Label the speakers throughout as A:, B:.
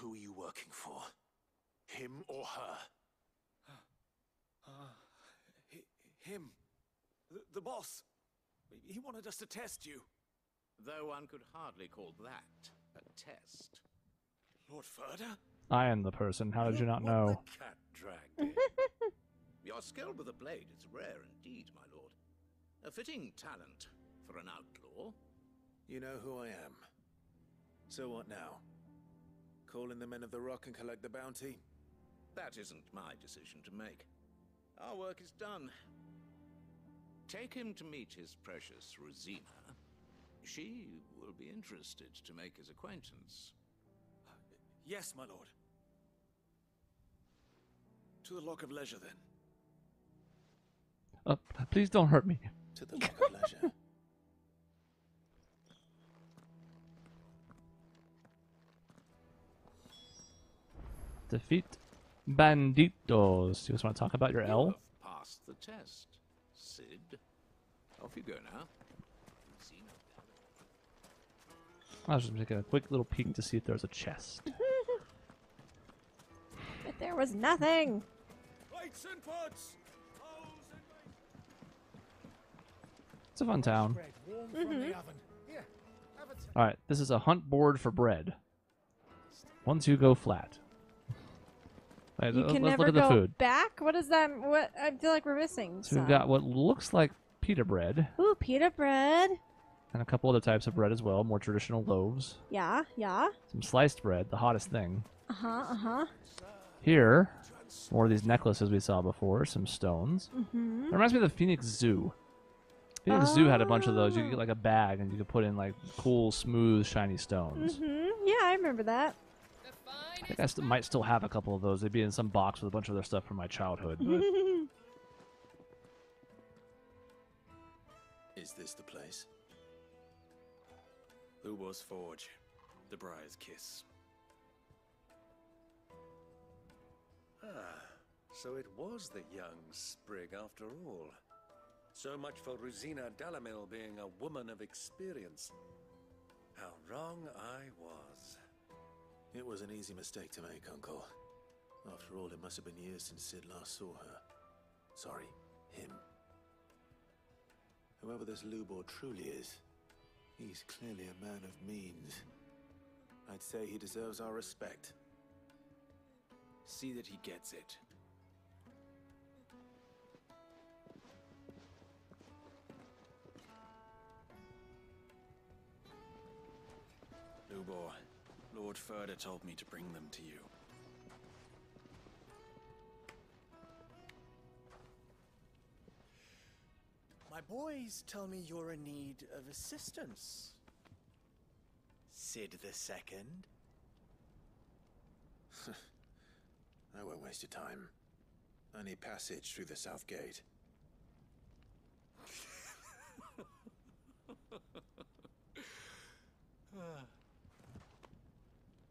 A: Who are you working for? Him or her?
B: Him. The boss. He wanted us to test you.
C: Though one could hardly call that a test.
B: Lord Furder?
D: I am the person. How did you not know?
B: The cat dragged in.
C: Your skill with a blade is rare indeed, my lord. A fitting talent for an outlaw.
A: You know who I am. So what now? Call in the Men of the Rock and collect the bounty?
C: That isn't my decision to make. Our work is done. Take him to meet his precious Rosina. She will be interested to make his acquaintance.
B: Yes, my lord. To the Lock of Leisure, then.
D: Please don't hurt me.
A: To the Lock of Leisure.
D: Defeat banditos. You guys want to talk about your L?
C: You have passed the test, Sid. Off you go now.
D: I was just taking a quick little peek to see if there's a chest.
E: But there was nothing.
B: Lights and pots.
D: It's a fun town. Alright, this is a hunt board for bread. Once you go flat. Right,
E: You can
D: let's
E: never
D: look at the
E: go
D: food.
E: back? What is that? What? I feel like we're missing
D: So we've
E: some.
D: got what looks like pita bread.
E: Ooh, pita bread.
D: And a couple other types of bread as well, more traditional loaves.
E: Yeah, yeah.
D: Some sliced bread, the hottest thing.
E: Uh-huh.
D: Here, more of these necklaces we saw before, some stones.
E: Mm-hmm.
D: It reminds me of the Phoenix Zoo. Phoenix Zoo had a bunch of those. You could get like a bag and you could put in like cool, smooth, shiny stones.
E: Mm-hmm. Yeah, I remember that.
D: I think I might still have a couple of those. They'd be in some box with a bunch of their stuff from my childhood. But
A: Is this the place?
B: Lubo's Forge. The Briar's Kiss.
F: Ah, so it was the young sprig after all. So much for Rosina Dalamil being a woman of experience. How wrong I was.
A: It was an easy mistake to make, Uncle. After all, it must have been years since Sid last saw her. Sorry, him. Whoever this Lubor truly is, he's clearly a man of means. I'd say he deserves our respect.
B: See that he gets it. Lubor, Lord Furder told me to bring them to you.
G: My boys tell me you're in need of assistance. Sid the Second?
A: I won't waste your time. I need passage through the south gate.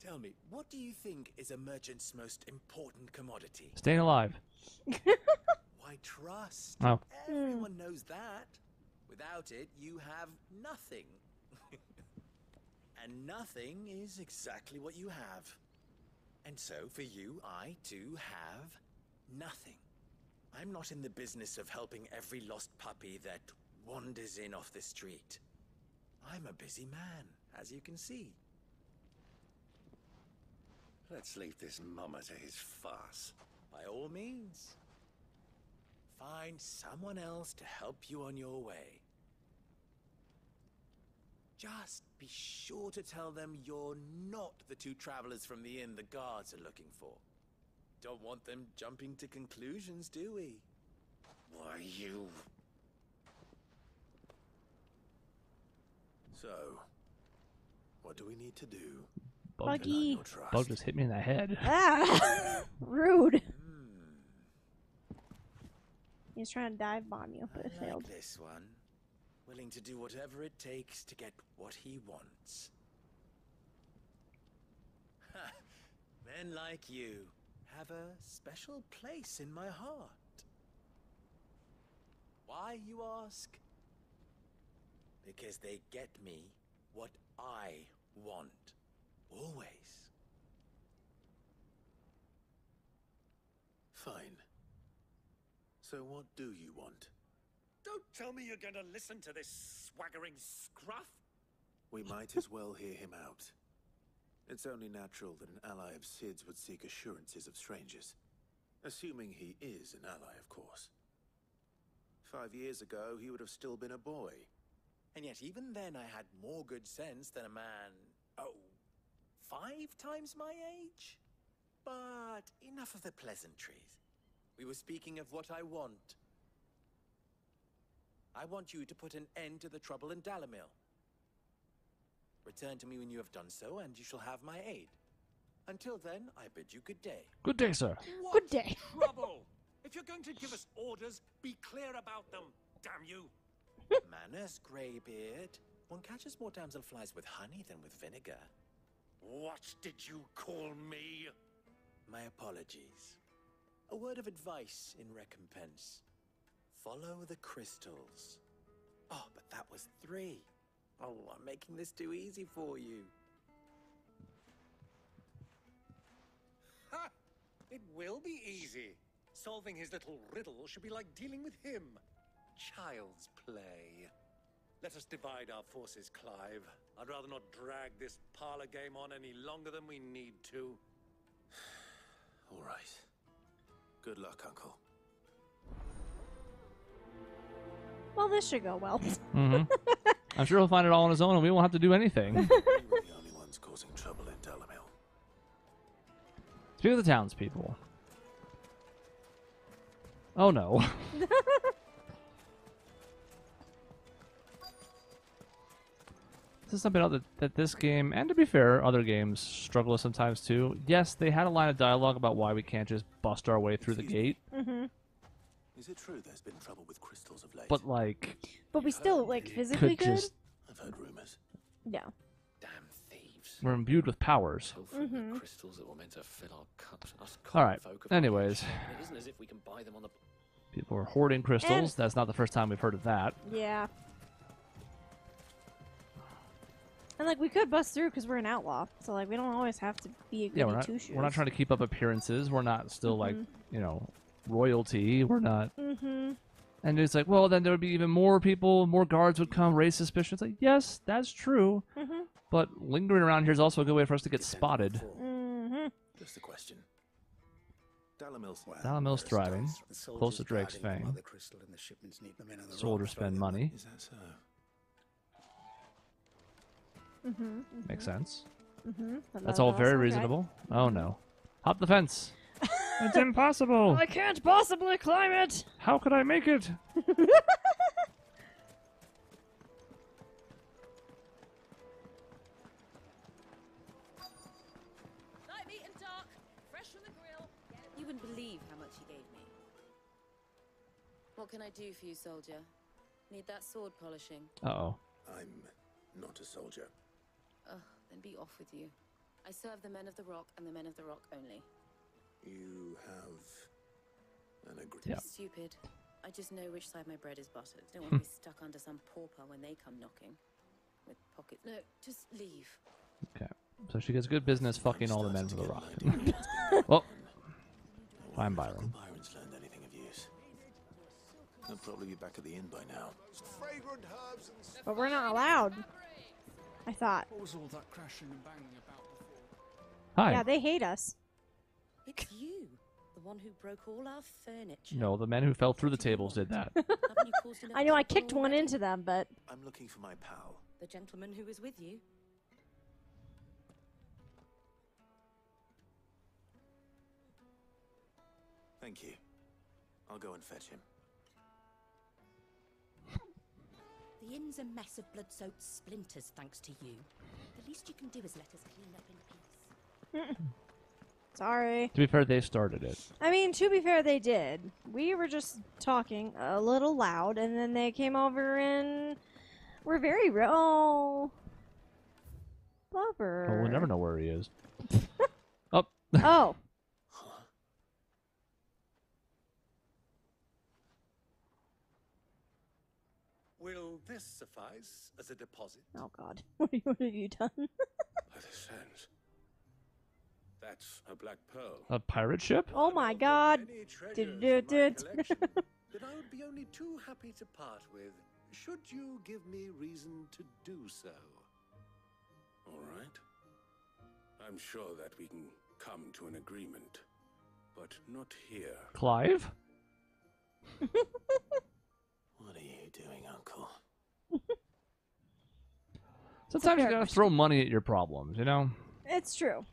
G: Tell me, what do you think is a merchant's most important commodity?
D: staying alive.
G: Why, trust.
D: Oh.
G: Everyone knows that. Without it, you have nothing. And nothing is exactly what you have. And so, for you, I, too, have nothing. I'm not in the business of helping every lost puppy that wanders in off the street. I'm a busy man, as you can see.
F: Let's leave this mummer to his farce.
G: By all means. Find someone else to help you on your way. Just be sure to tell them you're not the two travelers from the inn the guards are looking for. Don't want them jumping to conclusions, do we?
F: Why, you...
A: So, what do we need to do?
E: Buggy.
A: Your trust.
D: Bug just hit me in the head.
E: Ah! Rude. He was trying to dive bomb you, but it
G: I
E: failed.
G: like this one. Willing to do whatever it takes to get what he wants. Men like you have a special place in my heart. Why, you ask? Because they get me what I want. Always.
A: Fine. So what do you want?
F: Don't tell me you're going to listen to this swaggering scruff.
A: We might as well hear him out. It's only natural that an ally of Sid's would seek assurances of strangers. Assuming he is an ally, of course. 5 years ago, he would have still been a boy.
G: And yet even then I had more good sense than a man, 5 times my age? But enough of the pleasantries. We were speaking of what I want. I want you to put an end to the trouble in Dalamil. Return to me when you have done so, and you shall have my aid. Until then, I bid you good day.
D: Good day, sir.
E: Good day.
F: Trouble! If you're going to give us orders, be clear about them, damn you!
G: Manners, Greybeard. One catches more damselflies with honey than with vinegar.
F: What did you call me?
G: My apologies. A word of advice in recompense. Follow the crystals. Oh, but that was 3. Oh, I'm making this too easy for you.
F: Ha! It will be easy. Solving his little riddle should be like dealing with him. Child's play. Let us divide our forces, Clive. I'd rather not drag this parlor game on any longer than we need to.
A: All right. Good luck, Uncle.
E: Well, this should go well.
D: Mm-hmm. I'm sure he'll find it all on his own, and we won't have to do anything.
A: We were the only ones causing trouble in Dalamil.
D: Speak of the townspeople. Oh no. This is something else that this game, and to be fair, other games struggle with sometimes too. Yes, they had a line of dialogue about why we can't just bust our way through the gate.
E: Mm-hmm.
A: Is it true there's been trouble with crystals of late?
D: But like,
E: But we still, like, physically
D: could
E: good?
D: just
A: I've heard rumors.
E: Yeah.
G: Damn thieves.
D: we're imbued with powers.
H: Pilfering
E: Mhm.
H: the crystals that were meant to fill our cups. Us
D: All
H: common
D: right.
H: folk of
D: Anyways,
H: our age. It isn't as if we can buy them on the.
D: people are hoarding crystals. That's not the first time we've heard of that.
E: Yeah. And, like, we could bust through because we're an outlaw. So, like, we don't always have to be a goody
D: Yeah, we're not.
E: two-shoes.
D: We're not trying to keep up appearances. We're not still like, royalty. We're not.
E: Mm-hmm.
D: And it's like, well, then there would be even more people, more guards would come, raise suspicion. It's like, yes, that's true.
E: Mm-hmm.
D: But lingering around here is also a good way for us to get spotted.
E: Mm-hmm.
A: Just a question. Dalamil's
D: Dalamil's thriving. Close to Drake's Fang. Soldiers spend money.
A: Is that so?
E: Mm-hmm.
D: Makes sense.
E: Mm-hmm.
D: That's all very reasonable. Oh no. Hop the fence. It's impossible.
E: I can't possibly climb it.
D: How could I make it?
I: Light meat and dark, fresh from the grill. You wouldn't believe how much he gave me. What can I do for you, soldier? Need that sword polishing?
D: Uh-oh.
A: I'm not a soldier.
I: Ugh, then be off with you. I serve the men of the rock and the men of the rock only.
A: You have an agreement.
D: Yeah.
I: Stupid. I just know which side my bread is buttered. Don't want to be stuck under some pauper when they come knocking. With pockets. No, just leave.
D: Okay. So she gets good business fucking all the men for the rock.
A: Well,
D: Fine, Byron.
A: Byron's learned anything of use. He'll probably be back at the inn by now.
E: But we're not allowed. I thought.
B: What was all that crashing and banging about before?
D: Hi.
E: Yeah, they hate us.
I: It's you, the one who broke all our furniture.
D: No, the men who fell through the tables did that.
I: Haven't you caused enough
E: I know I
I: trouble
E: kicked one
I: already?
E: into them, but
A: I'm looking for my pal.
I: The gentleman who was with you.
A: Thank you. I'll go and fetch him.
J: The inn's a mess of blood-soaked splinters, thanks to you. The least you can do is let us clean up in peace.
E: sorry.
D: To be fair, they started it.
E: I mean, to be fair, they did. We were just talking a little loud, and then they came over and were very oh, Blubber.
D: Well, we'll never know where he is. Oh.
E: Oh.
F: Will this suffice as a deposit?
E: Oh God. What have you done?
F: By the sands. That's a black pearl.
D: A pirate ship?
E: Oh my god.
F: Many treasures
E: Do,
F: in
E: do,
F: my
E: do,
F: collection that I would be only too happy to part with, should you give me reason to do so.
K: All right. I'm sure that we can come to an agreement, but not here.
D: Clive?
A: What are you doing, Uncle?
D: Sometimes you
E: fair
D: gotta
E: question.
D: throw money at your problems, you know?
E: It's true.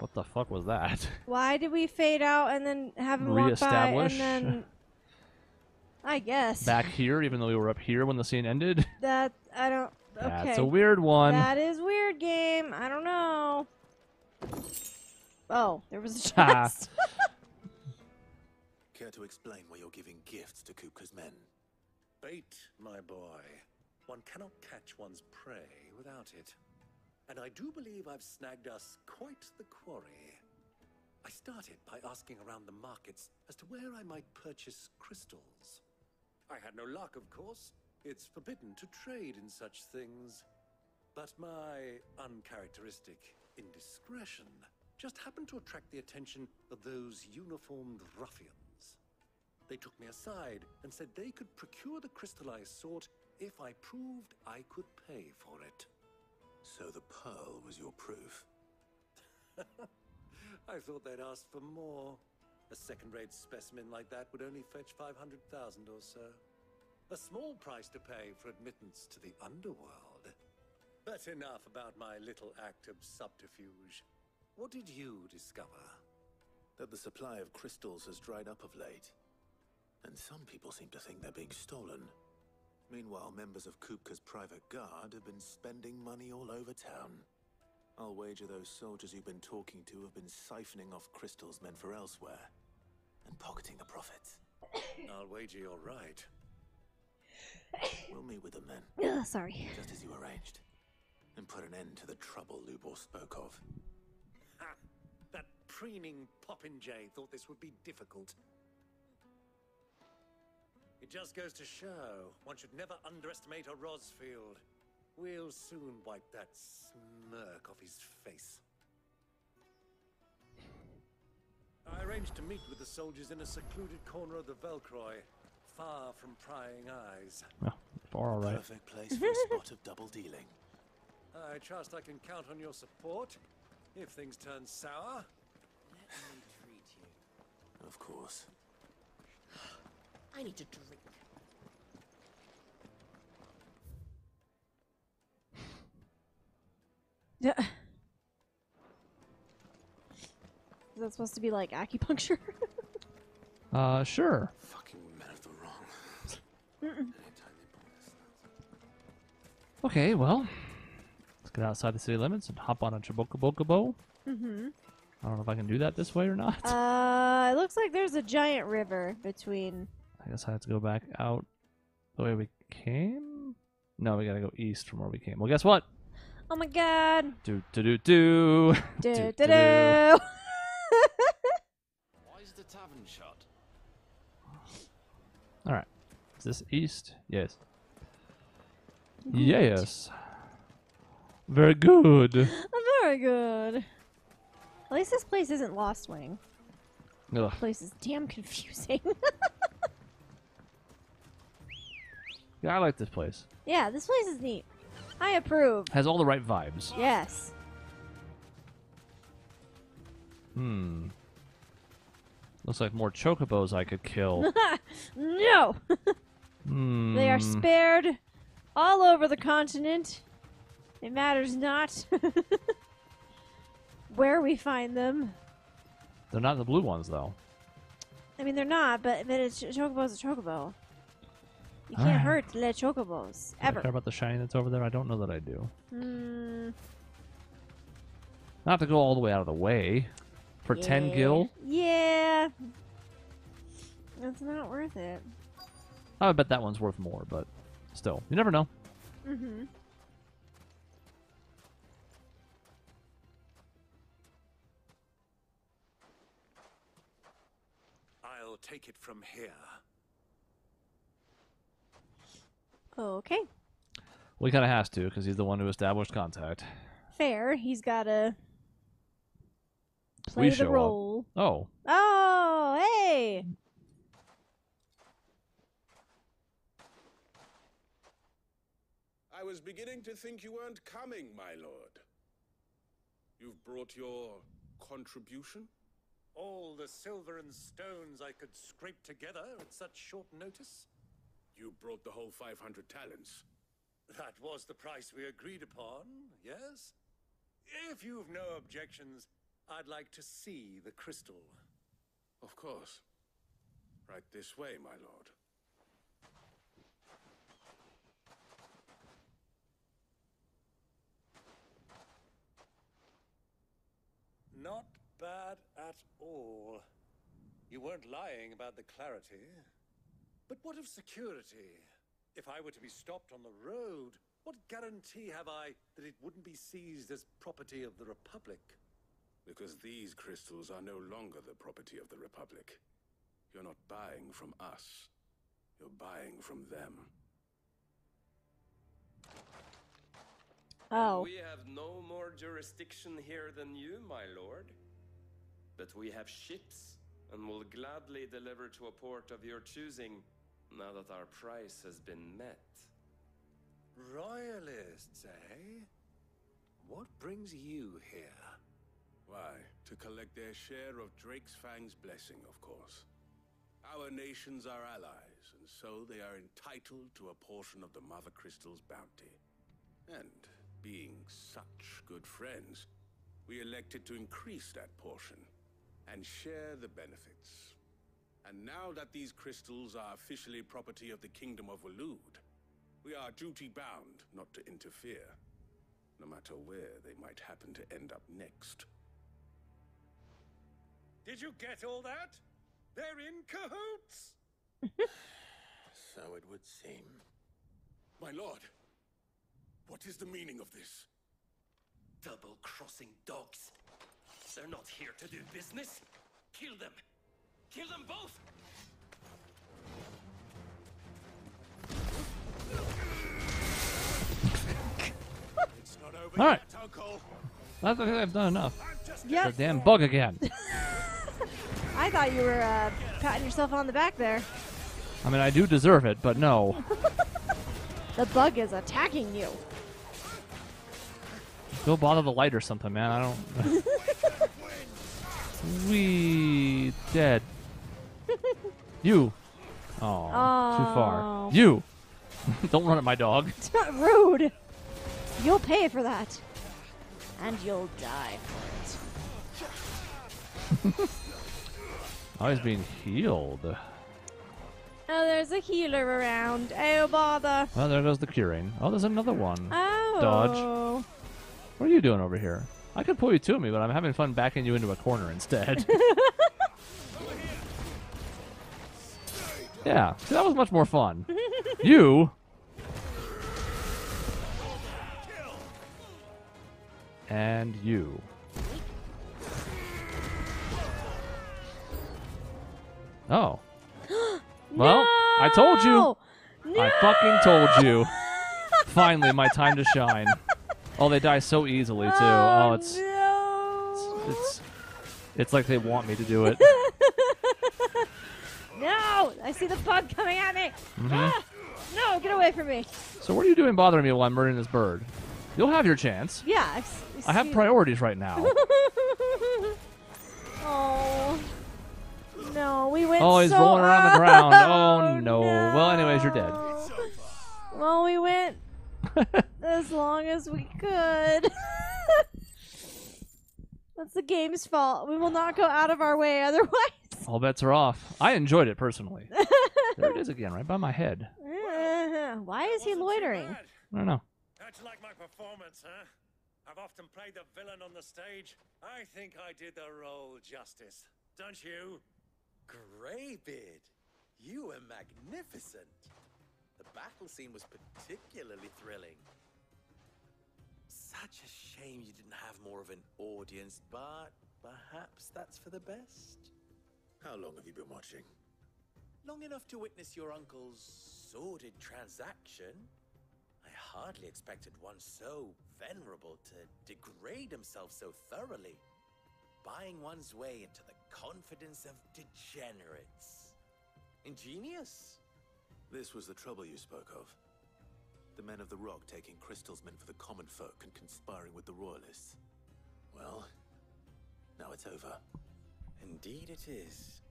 D: What the fuck was that?
E: Why did we fade out and then have him walk by
D: Reestablish?
E: and then... I guess.
D: Back here, even though we were up here when the scene ended?
E: That, I don't... Okay.
D: That's a weird one.
E: That is weird, game. I don't know. Oh, there was a
D: Ha.
E: chest.
A: Care to explain why you're giving gifts to Kupka's men?
F: Bait, my boy. One cannot catch one's prey without it. And I do believe I've snagged us quite the quarry. I started by asking around the markets as to where I might purchase crystals. I had no luck, of course. It's forbidden to trade in such things. But my uncharacteristic indiscretion just happened to attract the attention of those uniformed ruffians. They took me aside and said they could procure the crystal I sought if I proved I could pay for it.
A: So the pearl was your proof?
F: I thought they'd ask for more. A second-rate specimen like that would only fetch 500,000 or so. A small price to pay for admittance to the underworld. But enough about my little act of subterfuge. What did you discover?
A: That the supply of crystals has dried up of late. And some people seem to think they're being stolen. Meanwhile, members of Kupka's private guard have been spending money all over town. I'll wager those soldiers you've been talking to have been siphoning off crystals meant for elsewhere and pocketing the profits.
F: I'll wager you're right.
A: We'll meet with them then,
E: Ugh, sorry.
A: just as you arranged, and put an end to the trouble Lubor spoke of.
F: Ha! That preening popinjay thought this would be difficult. It just goes to show one should never underestimate a Rosfield. We'll soon wipe that smirk off his face. I arranged to meet with the soldiers in a secluded corner of the Velcroy, far from prying eyes.
D: Oh, far all right.
A: Perfect place for a spot of double dealing.
F: I trust I can count on your support if things turn sour.
G: Let me treat you.
A: Of course.
J: I need to drink.
E: Yeah. Is that supposed to be like acupuncture?
D: Sure.
K: Fucking men of the wrong.
E: Mm-mm.
D: Okay, well, let's get outside the city limits and hop on a Chabokabokabow.
E: Mm-hmm.
D: I don't know if I can do that this way or not.
E: It looks like there's a giant river between.
D: I guess I have to go back out the way we came. No, we gotta go east from where we came. Well, guess what?
E: Oh my god.
D: Do do do do.
E: Do,
D: Do,
E: do,
D: do,
E: do.
H: Why is the tavern shut?
D: All right. Is this east? Yes. Yes. Very good.
E: Very good. At least this place isn't Lost Wing.
D: Ugh.
E: This place is damn confusing.
D: Yeah, I like this place.
E: Yeah, this place is neat. I approve.
D: Has all the right vibes.
E: Yes.
D: Hmm. Looks like more chocobos I could kill.
E: No!
D: Hmm.
E: They are spared all over the continent. It matters not where we find them.
D: They're not the blue ones, though.
E: I mean, they're not, but it's chocobo's a chocobo. You can't
D: Alright.
E: hurt le chocobos.
D: Do I
E: Ever.
D: care about the shiny that's over there? I don't know that I do.
E: Hmm.
D: Not to go all the way out of the way. For 10
E: Yeah.
D: gil?
E: Yeah. That's not worth it.
D: I would bet that one's worth more, but still. You never know.
E: Mm-hmm.
F: I'll take it from here.
E: Okay.
D: Well, he kind of has to, because he's the one who established contact.
E: Fair. He's got to play
D: We
E: the
D: show
E: role.
D: up. Oh.
E: Oh, hey!
K: I was beginning to think you weren't coming, my lord. You've brought your contribution?
F: All the silver and stones I could scrape together at such short notice?
K: You brought the whole 500 talents.
F: That was the price we agreed upon, yes? If you've no objections, I'd like to see the crystal.
K: Of course. Right this way, my lord.
F: Not bad at all. You weren't lying about the clarity. But what of security? If I were to be stopped on the road, what guarantee have I that it wouldn't be seized as property of the Republic?
K: Because these crystals are no longer the property of the Republic. You're not buying from us. You're buying from them.
E: Oh.
L: We have no more jurisdiction here than you, my lord. But we have ships, and will gladly deliver to a port of your choosing, now that our price has been met.
F: Royalists, eh? What brings you here?
K: Why, to collect their share of Drake's Fang's blessing, of course. Our nations are allies, and so they are entitled to a portion of the Mother Crystal's bounty. And being such good friends, we elected to increase that portion and share the benefits. And now that these crystals are officially property of the Kingdom of Waloed, we are duty-bound not to interfere, no matter where they might happen to end up next.
F: Did you get all that? They're in cahoots!
A: So it would seem.
K: My lord, what is the meaning of this?
L: Double-crossing dogs. They're not here to do business. Kill them. Kill them both!
K: It's not over
D: All right.
K: yet, Uncle.
D: I think I've done enough.
E: Yep.
D: The damn bug again.
E: I thought you were patting yourself on the back there.
D: I mean, I do deserve it, but no.
E: The bug is attacking you.
D: Go bother the light or something, man. I don't... We dead. You. Oh, too far. You. Don't run at my dog.
E: It's not rude. You'll pay for that. And you'll die for it.
D: Oh, he's being healed.
E: Oh, there's a healer around. Oh, bother.
D: Well, there goes the curing. Oh, there's another one.
E: Oh.
D: Dodge. What are you doing over here? I could pull you to me, but I'm having fun backing you into a corner instead. Yeah, see, that was much more fun. You. And you. Oh. Well, I told you.
E: No!
D: I fucking told you. Finally, my time to shine. Oh, they die so easily too. Oh, it's like they want me to do it.
E: No! I see the bug coming at me. Ah! No, get away from me.
D: So what are you doing bothering me while I'm murdering this bird? You'll have your chance.
E: Yeah.
D: I have priorities right now.
E: Oh. No, we went
D: Oh, he's rolling around the ground. Oh, no. Well, anyways, you're dead.
E: Well, we went as long as we could. That's the game's fault. We will not go out of our way otherwise.
D: All bets are off. I enjoyed it personally. There it is again, right by my head.
E: Why is he loitering?
D: I don't know.
F: How'd you like my performance, huh? I've often played the villain on the stage. I think I did the role justice. Don't you?
G: Greybeard, you were magnificent. The battle scene was particularly thrilling. Such a shame you didn't have more of an audience, but perhaps that's for the best.
A: How long have you been watching?
G: Long enough to witness your uncle's sordid transaction. I hardly expected one so venerable to degrade himself so thoroughly. Buying one's way into the confidence of degenerates. Ingenious.
A: This was the trouble you spoke of. The men of the Rock taking crystals meant for the common folk and conspiring with the Royalists. Well, now it's over.
G: Indeed it is.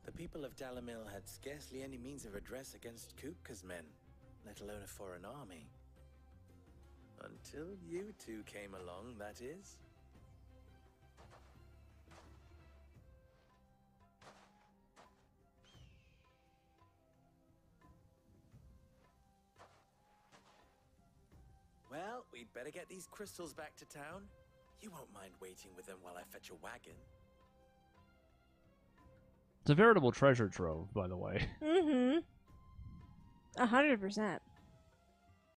G: The people of Dalamil had scarcely any means of redress against Kupka's men, let alone a foreign army. Until you two came along, that is. Well, we'd better get these crystals back to town. You won't mind waiting with them while I fetch a wagon.
D: It's a veritable treasure trove, by the way.
E: 100%.